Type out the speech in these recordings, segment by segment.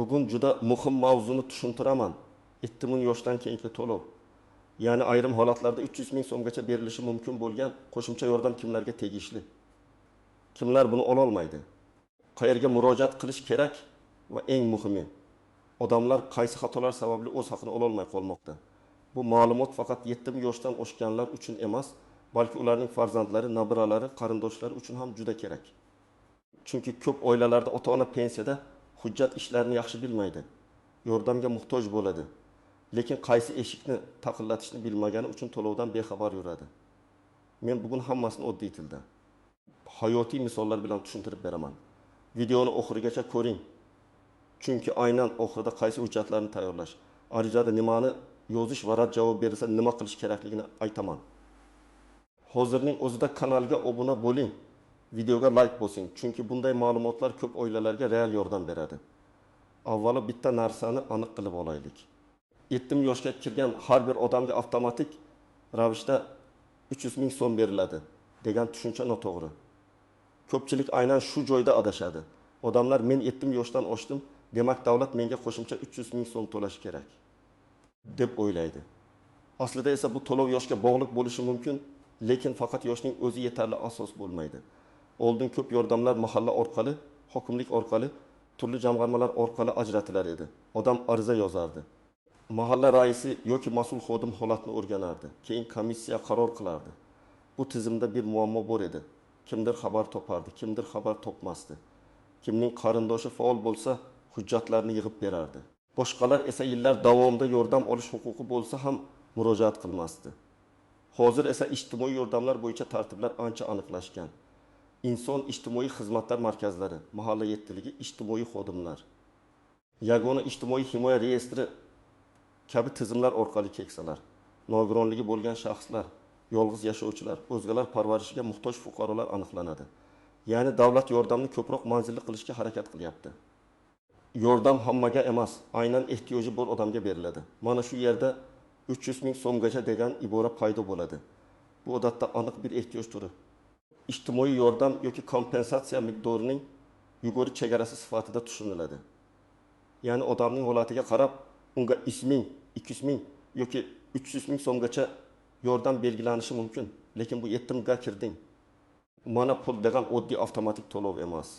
Bugun juda muhim mavzuni tushuntiraman. 7000 yoshdan keyingi to'lov. Ya'ni ayrim holatlarda 300 ming so'mgacha berilishi mumkin bo'lgan qo'shimcha yordam kimlarga tegishli? Kimlar buni ola olmaydi? Qayerga murojaat qilish kerak va eng muhimi, odamlar qaysi xatolar sababli o'z haqini ola olmay qolmoqda. Bu ma'lumot faqat 7000 yoshdan oshganlar uchun emas, balki ularning farzandlari, nabiralari, qarindoshlari uchun ham juda kerak. Chunki ko'p oilalarda ota-ona pensiyada hujjat ishlarini yaxshi bilmaydi. Yordamga muhtoj bo'ladi. Lekin qaysi eshikni taqillatishni bilmagani uchun to'lovdan bexabar yuradi. Men bugun hammasini oddiy tilda, hayotiy misollar bilan tushuntirib beraman. Videoni oxirigacha ko'ring. Chunki aynan oxirida qaysi hujjatlarni tayyorlash, arizada nimani yozish va rad javob berilsa nima qilish kerakligini aytaman. Hozirning o'zida kanalga obuna bo'ling, videoga like bosing, chunki bunday ma'lumotlar ko'p oilalarga real yordam beradi. Avvalo bitta narsani aniq qilib olaylik. 70 yoshga kirgan har bir odamga avtomatik ravishda 300 ming so'm beriladi degan tushuncha noto'g'ri. Ko'pchilik aynan shu joyda adashadi. Odamlar men 70 yoshdan oshdim, demak davlat menga qo'shimcha 300 ming so'm to'lashi kerak deb o'ylaydi. Aslida esa bu to'lov yoshga bog'liq bo'lishi mumkin, lekin faqat yoshning o'zi yetarli asos bo'lmaydi. Oldin ko'p yordamlar mahalla orqali, hokimlik orqali, turli jamg'armalar orqali ajratilar edi. Odam ariza yozardi. Mahalla raisi yoki mas'ul xodim holatni o'rganardi. Keyin komissiya qaror qilardi. Bu tizimda bir muammo bor edi. Kimdir xabar topardi, kimdir xabar topmasdi. Kimning qarindoshi faol bo'lsa, hujjatlarni yig'ib berardi. Boshqalar esa yillar davomida yordam olish huquqi bo'lsa ham murojaat qilmasdi. Hozir esa ijtimoiy yordamlar bo'yicha tartiblar ancha aniqlashgan. Inson ijtimoiy xizmatlar markazlari, mahalla yettiligi, ijtimoiy xodimlar, yagona ijtimoiy himoya reyestri kabi tizimlar orqali keksalar, nogironligi bo'lgan shaxslar, yolg'iz yashovchilar, o'zgalar parvarishiga muhtoj fuqarolar aniqlanadi. Ya'ni davlat yordamni ko'proq manzilli qilishga harakat qilyapti. Yordam hammaga emas, aynan ehtiyoji bor odamga beriladi. Mana shu yerda 300 ming so'mgacha degan ibora paydo bo'ladi. Bu odatda aniq bir ehtiyoj turi. Ijtimoiy yordam yoki kompensatsiya miqdorining yuguri chegarasi sifatida tushuniladi. Ya'ni odamning holatiga qarab, unga 100 ming, 200 ming yoki 300 ming so'mgacha yordam belgilanishi mumkin, lekin bu 70 ga kirding. Mana pul degan oddiy avtomatik to'lov emas.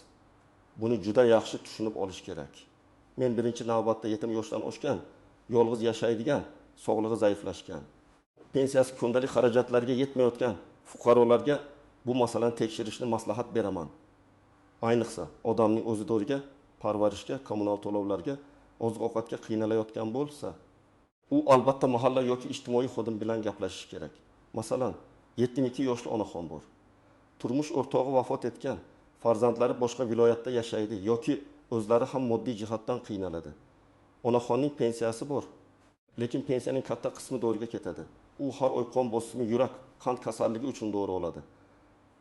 Buni juda yaxshi tushunib olish kerak. Men birinchi navbatda 70 yoshdan oshgan, yolg'iz yashaydigan, sog'lig'i zaiflashgan, pensiyasi kundalik xarajatlarga yetmayotgan fuqarolarga bu masalani tekshirishni maslahat beraman. Ayniqsa odamning o'zidoriga, parvarishga, kommunal to'lovlarga, oziq-ovqatga qiynalayotgan bo'lsa, u albatta mahalla yoki ijtimoiy xodim bilan gaplashish kerak. Masalan, 72 yoshli onaxon bor. Turmush o'rtog'i vafot etgan, farzandlari boshqa viloyatda yashaydi yoki o'zlari ham moddiy jihatdan qiynaladi. Onaxonning pensiyasi bor, lekin pensiyaning katta qismi doriga ketadi. U har oy qon bosimi, yurak, qand kasalligi uchun dori oladi.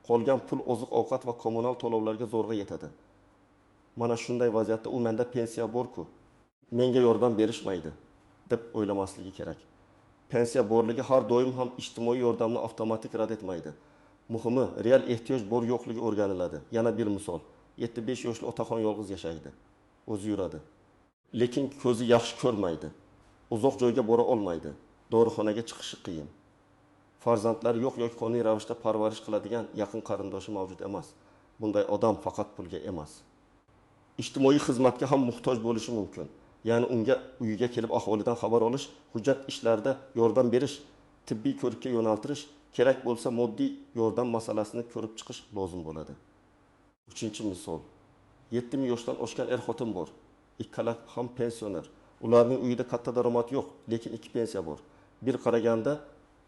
Qolgan pul oziq-ovqat va kommunal to'lovlarga zo'rg'a yetadi. Mana shunday vaziyatda u menda pensiya bor-ku, menga yordam berishmaydi deb o'ylamasligi kerak. Pensiya borligi har doim ham ijtimoiy yordamni avtomatik rad etmaydi. Muhimi, real ehtiyoj bor yo'qligi o'rganiladi. Yana bir misol. 75 yoshli otaxon yolg'iz yashaydi. O'zi yuradi. Lekin ko'zi yaxshi ko'rmaydi. Uzoq joyga bora olmaydi. Dorixonaga chiqishi qiyin. Farzandlari yo'q yoki qonuniy ravishda parvarish qiladigan yaqin qarindoshi mavjud emas. Bunday odam faqat pulga emas, ijtimoiy xizmatga ham muhtoj bo'lishi mumkin. Ya'ni unga uyiga kelib ahvolidan xabar olish, hujjat ishlarida yordam berish, tibbiy ko'rikka yo'naltirish, kerak bo'lsa moddiy yordam masalasini ko'rib chiqish lozim bo'ladi. Uchinchi misol. 70 yoshdan oshgan er-xotin bor. Ikkala ham pensioner. Ularning uyida katta daromad yo'q, lekin ikki pensiya bor. Bir qaraganda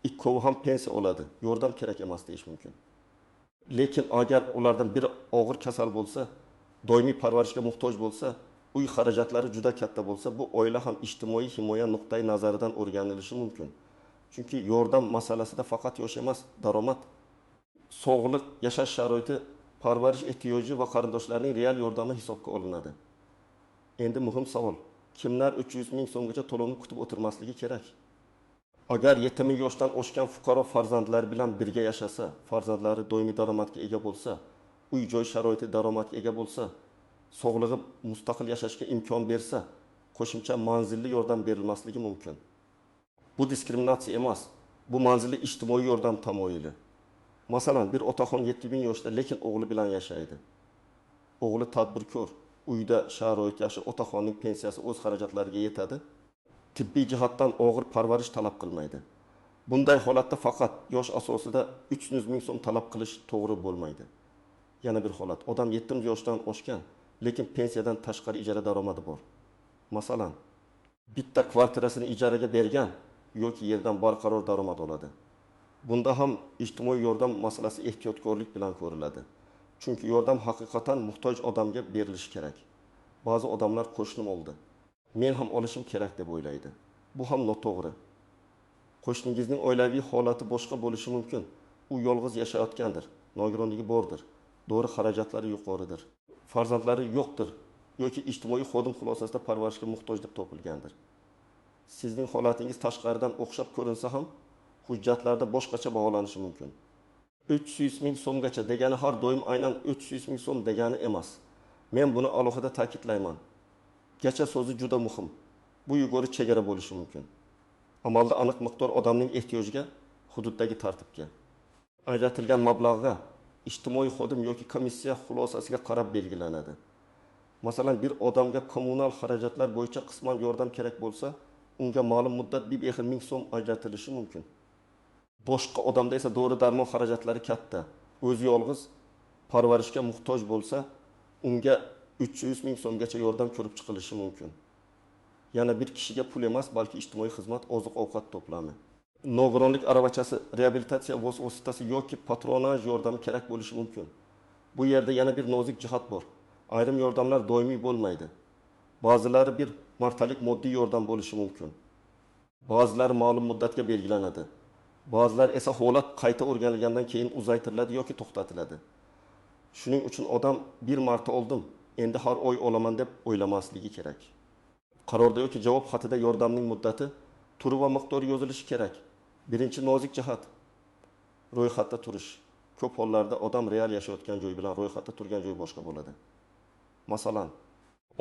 ikkovi ham pensiya oladi. Yordam kerak emas deyish mumkin. Lekin agar ulardan biri og'ir kasal bo'lsa, doimiy parvarishga muhtoj bo'lsa, uy xarajatlari juda katta bo'lsa, bu oila ham ijtimoiy himoya nuqtai nazaridan o'rganilishi mumkin. Chunki yordam masalasida faqat yosh emas, daromad, sog'liq, yashash sharoiti, parvarish ehtiyoji va qarindoshlarning real yordami hisobga olinadi. Endi muhim savol: kimlar 300 ming so'mgacha to'lovni kutib o'tirmasligi kerak? Agar 70 yoshdan oshgan fuqaro farzandlari bilan birga yashasa, farzandlari doimiy daromadga ega bo'lsa, uy-joy sharoiti daromadga ega bo'lsa, sog'lig'i mustaqil yashashga imkon bersa, qo'shimcha manzilli yordam berilmasligi mumkin. Bu diskriminatsiya emas, bu manzilli ijtimoiy yordam tamoyili. Masalan, bir otaxon 7000 yoshda, lekin o'g'li bilan yashaydi. O'g'li tadbirkor, uyda sharoit yaxshi, otaxonning pensiyasi o'z xarajatlariga yetadi. Tibbiy jihatdan og'ir parvarish talab qilmaydi. Bunday holatda faqat yosh asosida 300 ming so'm talab qilish to'g'ri bo'lmaydi. Yana bir holat, odam 70 yoshdan oshgan, lekin pensiyadan tashqari ijara daromadi bor. Masalan, bitta kvartirasini ijaraga bergan yoki yerdan barqaror daromad oladi. Bunda ham ijtimoiy yordam masalasi ehtiyotkorlik bilan ko'riladi. Chunki yordam haqiqatan muhtoj odamga berilishi kerak. Ba'zi odamlar qo'shnim oldi. Men ham olishim kerak deb o'ylaydi. Bu ham noto'g'ri. Qo'shningizning oilaviy holati boshqa bo'lishi mumkin. U yolg'iz yashayotgandir, nogironligi bordir, dori xarajatlari yuqoridir, farzandlari yo'qdir yoki ijtimoiy xodim xulosasida parvarishga muhtoj deb topilgandir. Sizning holatingiz tashqaridan o'xshab ko'rinsa ham, hujjatlarda boshqacha baholanishi mumkin. 300 ming so'mgacha degani har doim aynan 300 ming so'm degani emas. Men buni alohida ta'kidlayman. Gacha so'zi juda muhim. Bu yuqori chegara bo'lishi mumkin. Amalda aniq miqdor odamning ehtiyojiga, hududdagi tartibga, ajratilgan mablag'ga, ijtimoiy xodim yoki komissiya xulosasiga qarab belgilanadi. Masalan, bir odamga kommunal xarajatlar bo'yicha qisman yordam kerak bo'lsa, unga ma'lum muddat 1000 so'm ajratilishi mumkin. Boshqa odamda esa dori darmon xarajatlari katta, o'zi yolg'iz, parvarishga muhtoj bo'lsa, unga 300 ming so'mgacha yordam ko'rib chiqilishi mumkin. Yana bir kishiga pul emas, balki ijtimoiy xizmat, oziq-ovqat to'plami. Nogironlik aravachasi, reabilitatsiya vositasi yoki patronaj yordami kerak bo'lishi mumkin. Bu yerda yana bir nozik jihat bor. Ayrim yordamlar doimiy bo'lmaydi. Ba'zilari bir martalik moddiy yordam bo'lishi mumkin. Ba'zilari ma'lum muddatga belgilanadi. Ba'zilar esa holat qayta o'rganilgandan keyin uzaytiriladi yoki to'xtatiladi. Shuning uchun odam bir marta oldim, endi har oy olaman deb o'ylamasligi kerak. Qarorda yoki javob xatida yordamning muddati, turi va miqdori yozilishi kerak. Birinchi nozik jihat ro'yxatda turish. Ko'p hollarda odam real yashayotgan joy bilan ro'yxatda turgan joy boshqa bo'ladi. Masalan,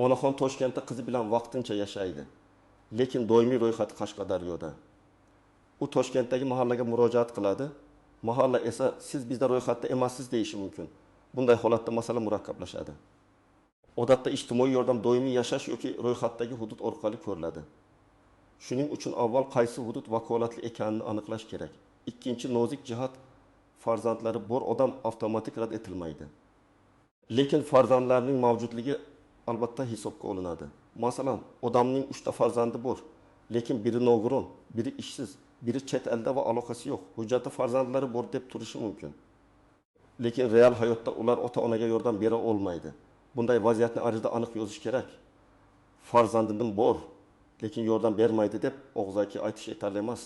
onaxon Toshkentda qizi bilan vaqtincha yashaydi, lekin doimiy ro'yxati Qashqadaryoda. U Toshkentdagi mahallaga murojaat qiladi. Mahalla esa siz bizda ro'yxatda emassiz deyishi mumkin. Bunday holatda masala murakkablashadi. Odatda ijtimoiy yordam doimiy yashash yoki ro'yxatdagi hudud orqali ko'riladi. Shuning uchun avval qaysi hudud vakolatli ekanini aniqlash kerak. Ikkinchi nozik jihat, farzandlari bor odam avtomatik rad etilmaydi. Lekin farzandlarning mavjudligi albatta hisobga olinadi. Masalan, odamning 3 ta farzandi bor, lekin biri nogiron, biri ishsiz, biri chet elda va aloqasi yo'q. Hujjatda farzandlari bor deb turishi mumkin. Lekin real hayotda ular ota-onaga yordam bera olmaydi. Bunday vaziyatni arizada aniq yozish kerak. Farzandim bor, lekin yordam bermaydi deb og'zaki aytish yetarli emas.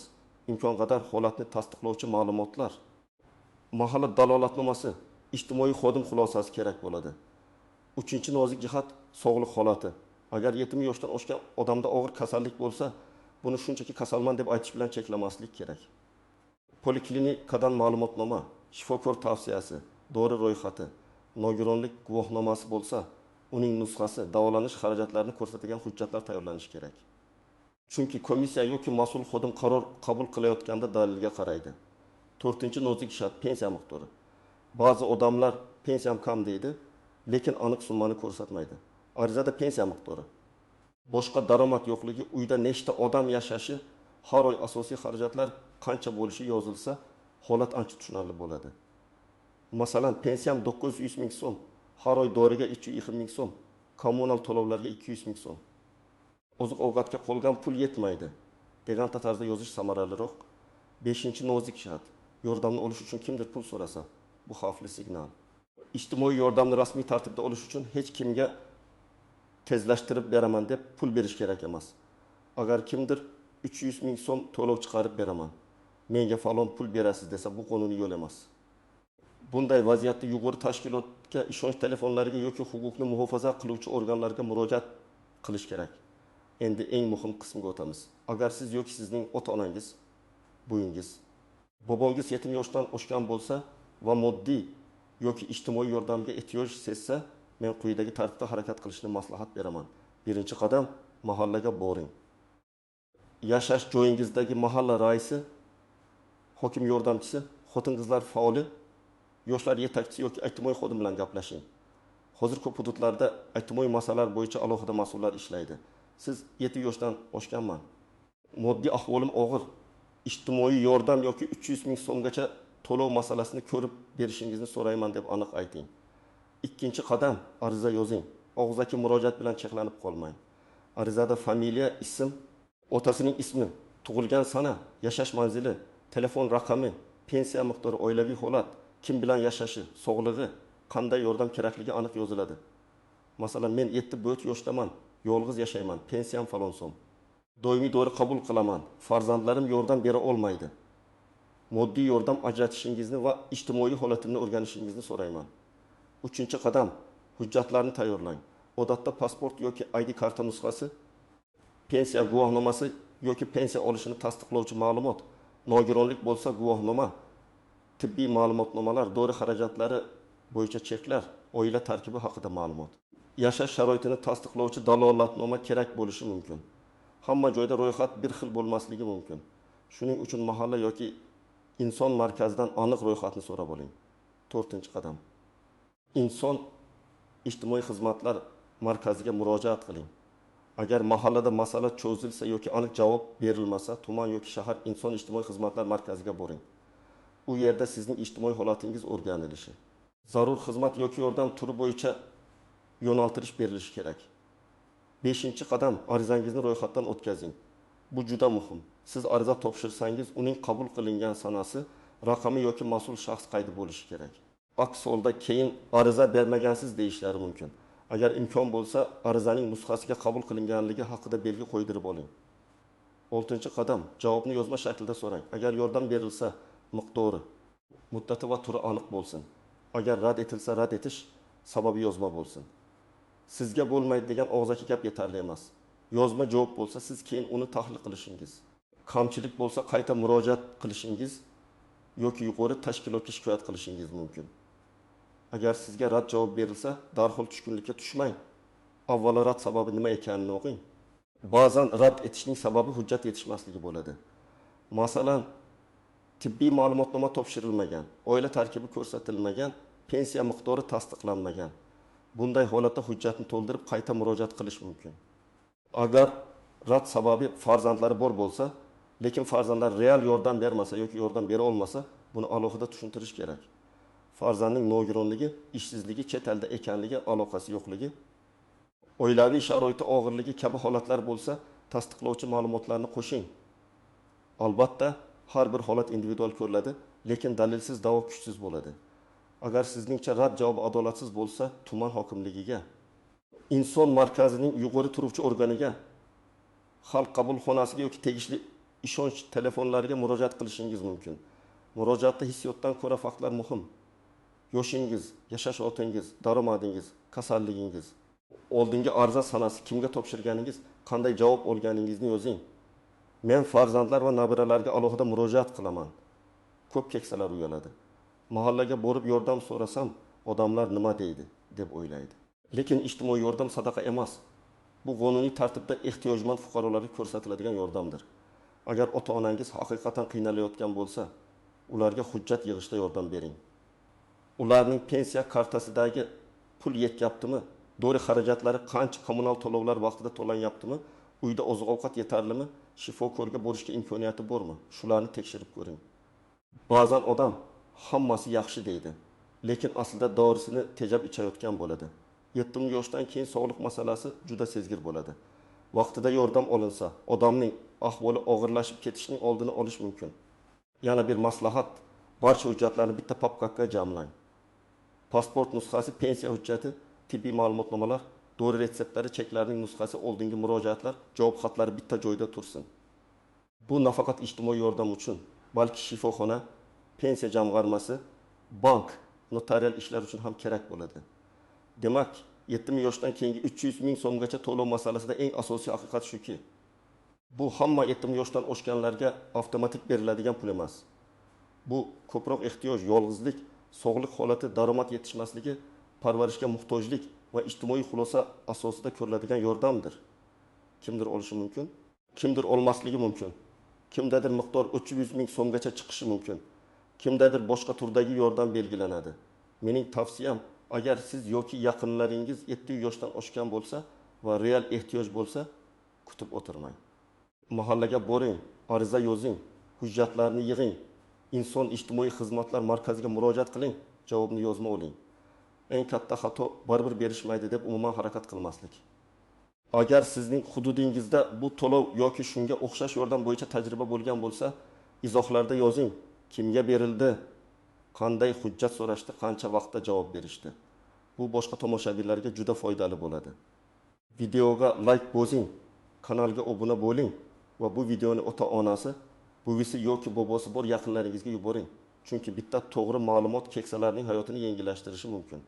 Imkon qadar holatni tasdiqlovchi ma'lumotlar, mahalla dalolatnomasi, ijtimoiy xodim xulosasi kerak bo'ladi. Uchinchi nozik jihat sog'liq holati. Agar 70 yoshdan oshgan odamda og'ir kasallik bo'lsa, buni shunchaki kasalman deb aytish bilan cheklamaslik kerak. Poliklinikadan ma'lumotnoma, shifokor tavsiyasi, dori ro'yxati, nogironlik guvohnomasi bo'lsa, uning nusxasi, davolanish xarajatlarini ko'rsatadigan hujjatlar tayyorlanishi kerak. Chunki komissiya yoki mas'ul xodim qaror qabul qilayotganda dalilga qaraydi. 4-nozik jihat pensiya miqdori. Ba'zi odamlar pensiyam kam deydi, lekin aniq summani ko'rsatmaydi. Arizada pensiya miqdori, boshqa daromad yo'qligi, uyda nechta odam yashashi, har oy asosiy xarajatlar qancha bo'lishi yozilsa, holat ancha tushunarli bo'ladi. Masalan, pensiyam 900 ming so'm, har oy doriga 320 ming so'm, kommunal to'lovlarga 200 ming so'm. Oziq-ovqatga qolgan pul yetmaydi degan tarzda yozish samaraliroq. 5-nozik jihat, yordamni olish uchun kimdir pul so'rasa, bu xavfli signal. Ijtimoiy yordamni rasmiy tartibda olish uchun hech kimga tezlashtirib beraman deb pul berish kerak emas. Agar kimdir 300 ming so'm to'lov chiqarib beraman, menga falon pul berasiz desa, bu qonuniy yo'l emas. Bunday vaziyatda yuqori tashkilotga, ishonch telefonlariga yoki huquqni muhofaza qiluvchi organlarga murojaat qilish kerak. Endi eng muhim qismga o'tamiz. Agar siz yoki sizning ota-onangiz, buyingiz, bobongiz 70 yoshdan oshgan bo'lsa va moddiy yoki ijtimoiy yordamga ehtiyoj sezsa, Men quyidagi tartibda harakat qilishni maslahat beraman. Birinchi qadam, mahallaga boring. Yashash joyingizdagi mahalla raisi, hokim yordamchisi, xotin-qizlar faoli, yoshlar yetakchisi yoki ijtimoiy xodim bilan gaplashing. Hozir ko'p hududlarda ijtimoiy masalalar bo'yicha alohida mas'ullar ishlaydi. Siz 7 yoshdan oshganman. Moddiy ahvolim og'ir. Ijtimoiy yordam yoki 300 ming so'mgacha to'lov masalasini ko'rib berishingizni so'rayman deb aniq ayting. Ikkinchi qadam, ariza yozing. Og'zaki murojaat bilan cheklanib qolmang. Arizada familiya, ism, otasining ismi, tug'ilgan sana, yashash manzili, telefon raqami, pensiya miqdori, oilaviy holat, kim bilan yashashi, sog'lig'i, qanday yordam kerakligi aniq yoziladi. Masalan, men 7 yoshdaman, yolg'iz yashayman, pensiyam falon so'm. Doimiy dori qabul qilaman, farzandlarim yordam bera olmaydi. Moddiy yordam ajratishingizni va ijtimoiy holatimni o'rganishingizni so'rayman. Uchinchi qadam, hujjatlarni tayyorlang. Odatda pasport yoki ID karta nusxasi, pensiya guvohnomasi yoki pensiya olishini tasdiqlovchi ma'lumot, nogironlik bo'lsa guvohnoma, tibbiy ma'lumotnomalar, dori xarajatlari bo'yicha cheklar, oila tarkibi haqida ma'lumot. Yashash sharoitini tasdiqlovchi dalolatnoma kerak bo'lishi mumkin. Hamma joyda ro'yxat bir xil bo'lmasligi mumkin. Shuning uchun mahalla yoki inson markazidan aniq ro'yxatni so'rab oling. 4-qadam. Inson ijtimoiy xizmatlar markaziga murojaat qiling. Agar mahallada masala cho'zilsa yoki aniq javob berilmasa, tuman yoki shahar inson ijtimoiy xizmatlar markaziga boring. U yerda sizning ijtimoiy holatingiz o'rganilishi, zarur xizmat yoki yordam turi bo'yicha yo'naltirish berilishi kerak. 5-qadam, arizangizni ro'yxatdan o'tkazing. Bu juda muhim. Siz ariza topshirsangiz, uning qabul qilingan sanasi, raqami yoki mas'ul shaxs qaydi bo'lishi kerak. Aks holda keyin ariza bermagansiz deyishlari mumkin. Agar imkon bo'lsa, arizaning nusxasiga qabul qilinganligi haqida belgi qo'ydirib oling. 6-qadam, javobni yozma shaklida so'rang. Agar yordam berilsa, miqdori, muddati va turi aniq bo'lsin. Agar rad etilsa, rad etish sababi yozma bo'lsin. Sizga bo'lmaydi degan og'zaki gap yetarli emas. Yozma javob bo'lsa, siz keyin uni tahlil qilishingiz, kamchilik bo'lsa qayta murojaat qilishingiz yoki yuqori tashkilotga shikoyat qilishingiz mumkin. Agar sizga rad javob berilsa, darhol tushkunlikka tushmang. Avvalo rad sababi nima ekanini o'qing. Ba'zan rad etishning sababi hujjat yetishmasligi bo'ladi. Masalan, tibbiy ma'lumotnoma topshirilmagan, oila tarkibi ko'rsatilmagan, pensiya miqdori tasdiqlanmagan. Bunday holatda hujjatni to'ldirib qayta murojaat qilish mumkin. Agar rad sababi farzandlari bor bo'lsa, lekin farzandlar real yordam bermasa yoki yordam bera olmasa, buni alohida tushuntirish kerak. Farzandning nogironligi, ishsizligi, chet elda ekanligi, aloqasi yo'qligi, oilaviy sharoiti og'irligi kabi holatlar bo'lsa, tasdiqlovchi ma'lumotlarni qo'shing. Albatta, har bir holat individual ko'riladi, lekin dalilsiz da'vo kuchsiz bo'ladi. Agar sizningcha rad javobi adolatsiz bo'lsa, tuman hokimligiga, inson markazining yuqori turuvchi organiga, xalq qabulxonasiga yoki tegishli ishonch telefonlariga murojaat qilishingiz mumkin. Murojaatda hissiyotdan ko'ra faktlar muhim. Yoshingiz, yashash otingiz, daromadingiz, kasalligingiz, oldingi ariza sanasi, kimga topshirganingiz, qanday javob olganingizni yozing. Men farzandlar va nabiralarga alohida murojaat qilaman. Ko'p keksalar uyaladi. Mahallaga borib yordam so'rasam, odamlar nima deydi deb o'ylaydi. Lekin ijtimoiy yordam sadaqa emas. Bu qonuniy tartibda ehtiyojmand fuqarolarga ko'rsatiladigan yordamdir. Agar ota-onangiz haqiqatan qiynalayotgan bo'lsa, ularga hujjat yig'ishda yordam bering. Ularning pensiya kartasidagi pul yetyaptimi? Dori xarajatlari qancha, kommunal to'lovlar vaqtida to'lanyaptimi? Uyda oziq-ovqat yetarlimi? Shifokorga borishga imkoniyati bormi? Shularni tekshirib ko'ring. Ba'zan odam hammasi yaxshi deydi, lekin aslida dorisini tejab ichayotgan bo'ladi. 7 yoshdan keyin sog'liq masalasi juda sezgir bo'ladi. Vaqtida yordam olinsa, odamning ahvoli og'irlashib ketishining oldini olish mumkin. Yana bir maslahat, barcha hujjatlarni bitta papkaga jamlang. Pasport nusxasi, pensiya hujjati, tibbiy ma'lumotnomalar, dori retseptlari, cheklarning nusxasi, oldingi murojaatlar, javob xatlari bitta joyda tursin. Bu nafaqat ijtimoiy yordam uchun, balki shifoxona, pensiya jamg'armasi, bank, notarial ishlar uchun ham kerak bo'ladi. Demak, 7 yoshdan keyingi 300 ming so'mgacha to'lov masalasida eng asosiy haqiqat shuki, bu hamma 7 yoshdan oshganlarga avtomatik beriladigan pul emas. Bu ko'proq ehtiyoj, yolg'izlik, sog'liq holati, daromad yetishmasligi, parvarishga muhtojlik va ijtimoiy xulosa asosida ko'riladigan yordamdir. Kimdir olishi mumkin, kimdir olmasligi mumkin. Kimdadir miqdor 300 ming so'mgacha chiqishi mumkin. Kimdadir boshqa turdagi yordam belgilanadi. Mening tavsiyam, agar siz yoki yaqinlaringiz 7 yoshdan oshgan bo'lsa va real ehtiyoj bo'lsa, kutib o'tirmang. Mahallaga boring, ariza yozing, hujjatlarni yig'ing, inson ijtimoiy xizmatlar markaziga murojaat qiling, javobni yozma oling. Eng katta xato baribir berishmaydi deb umuman harakat qilmaslik. Agar sizning hududingizda bu to'lov yoki shunga o'xshash yordam bo'yicha tajriba bo'lgan bo'lsa, izohlarda yozing. Kimga berildi? Qanday hujjat so'rashdi? Qancha vaqtda javob berishdi? Bu boshqa tomoshabinlarga juda foydali bo'ladi. Videoga like bosing, kanalga obuna bo'ling va bu videoni ota-onasi, buvisi yoki bobosi bor yaqinlaringizga yuboring. Chunki bitta to'g'ri ma'lumot keksalarning hayotini yengillashtirishi mumkin.